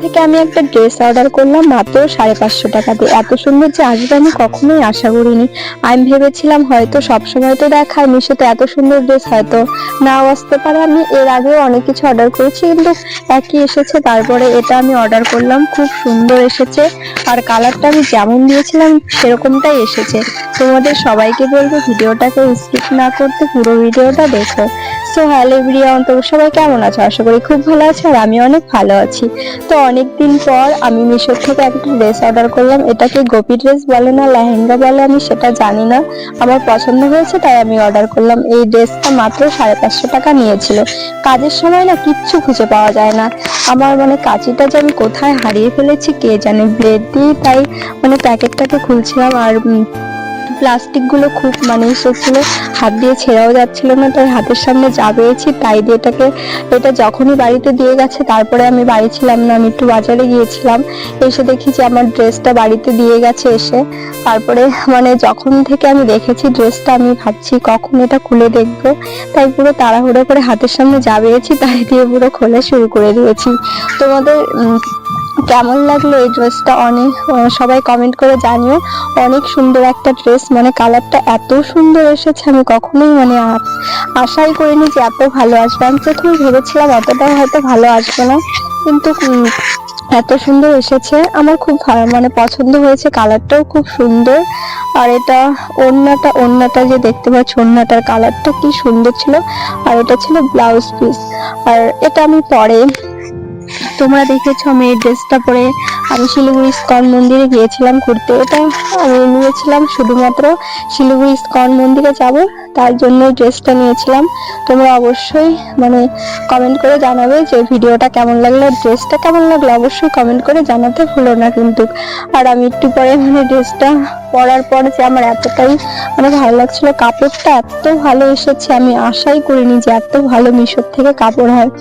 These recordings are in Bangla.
থেকে আমি একটা ড্রেস অর্ডার করলাম মাত্র 550 টাকা দিয়ে। এত সুন্দর যে আসবে আমি কখনোই আশা করিনি। আমি ভেবেছিলাম হয়তো সবসময় তো দেখায় মিশোতে এত সুন্দর ড্রেস হয়তো নাও আসতে পারে। আমি এর আগেও অনেক কিছু অর্ডার করেছি কিন্তু একই এসেছে। তারপরে এটা আমি অর্ডার করলাম, খুব সুন্দর এসেছে আর কালারটা আমি যেমন দিয়েছিলাম সেরকমটাই এসেছে। তোমাদের সবাইকে বলবো ভিডিওটাকে স্কিপ না করতে, পুরো ভিডিওটা দেখো। সো হ্যালো এভরিওয়ান, তো সবাই কেমন আছো? আশা করি খুব ভালো আছো আর আমি অনেক ভালো আছি। তো অনেকদিন পর আমি মিশো থেকে একটা ড্রেস অর্ডার করলাম। এটাকে গোপী ড্রেস বলে না লেহেঙ্গা বলে আমি সেটা জানি না, আমার পছন্দ হয়েছে তাই আমি অর্ডার করলাম। এই ড্রেসটা মাত্র 550 টাকা নিয়েছিল। কাজের সময় না কিচ্ছু খুঁজে পাওয়া যায় না। আমার কাঁচিটা যে আমি কোথায় হারিয়ে ফেলেছি কে জানে। ব্লেড দিয়ে তাই প্যাকেটটাকে খুলছিলাম আর প্লাস্টিক গুলো খুব এসেছিল, হাত দিয়ে ছেড়াও যাচ্ছিল না, তাই হাতের সামনে যা পেয়েছি তাই দিয়ে এটা যখনই বাড়িতে দিয়ে গেছে। তারপরে আমি বাড়ি ছিলাম না, আমি একটু বাজারে গিয়েছিলাম, এসে দেখি যে আমার ড্রেসটা বাড়িতে দিয়ে গেছে এসে। তারপরে যখন থেকে আমি দেখেছি ড্রেসটা আমি ভাবছি কখন এটা খুলে দেখবো, তাই পুরো তাড়াহুড়ো করে হাতের সামনে যা পেয়েছি তাই দিয়ে পুরো খোলা শুরু করে দিয়েছি। তোমাদের কেমন লাগলো এই ড্রেসটা অনেক সবাই কমেন্ট করে জানিও। অনেক সুন্দর একটা ড্রেস, কালারটা এত সুন্দর এসেছে আমি কখনোই আশাই করিনি যে এত ভালো আসবে। আমি প্রথমে ভেবেছিলাম অতটা হয়তো ভালো আসবে না, কিন্তু এত সুন্দর এসেছে। আমার খুব পছন্দ হয়েছে, কালারটাও খুব সুন্দর। আর এটা ওড়নাটা যে দেখতে পাচ্ছ, ওড়নাটার কালারটা কি সুন্দর ছিল। আর এটা ছিল ব্লাউজ পিস। আর এটা আমি পরে তোমরা দেখেছো আমি এই ড্রেসটা পরে আমি শিলিগুড়ি ইস্কন মন্দিরে গিয়েছিলাম ঘুরতে। এটা আমি নিয়েছিলাম শুধুমাত্র শিলিগুড়ি ইস্কন মন্দিরে যাব তার জন্য ড্রেসটা নিয়েছিলাম। তোমরা অবশ্যই কমেন্ট করে জানাবে যে ভিডিওটা কেমন লাগলো, ড্রেসটা কেমন লাগলো, অবশ্যই কমেন্ট করে জানাতে ভুলো না কিন্তু। আর আমি একটু পরে ড্রেসটা পরার পর যে আমার এতটাই ভালো লাগছিল, কাপড়টা এত ভালো এসেছে আমি আশাই করিনি যে এত ভালো মিশোর থেকে কাপড় হয়।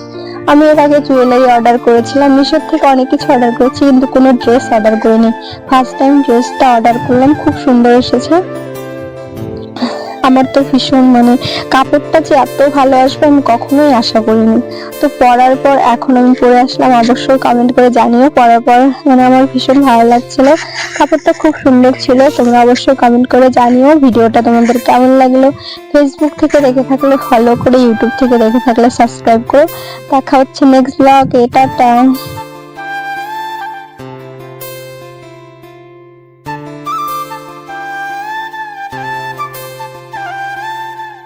আমি এর আগে জুয়েলারি অর্ডার করেছিলাম, মিশোর থেকে অনেক কিছু অর্ডার করেছি কিন্তু কোনো ড্রেস অর্ডার করিনি। ফার্স্ট টাইম ড্রেসটা অর্ডার করলাম, খুব সুন্দর এসেছে। আমার তো ভীষণ কাপড়টা যে এত ভালো আসবে আমি কখনোই আশা করিনি। তো পরার পর এখন আমি পরে আসলাম, অবশ্যই কমেন্ট করে জানিও। পরার পর আমার ভীষণ ভালো লাগছিল, কাপড়টা খুব সুন্দর ছিল। তোমরা অবশ্যই কমেন্ট করে জানিও ভিডিওটা তোমাদের কেমন লাগলো। ফেসবুক থেকে দেখে থাকলে ফলো করে, ইউটিউব থেকে দেখে থাকলে সাবস্ক্রাইব করো। দেখা হচ্ছে নেক্সট ব্লগে, টাটা।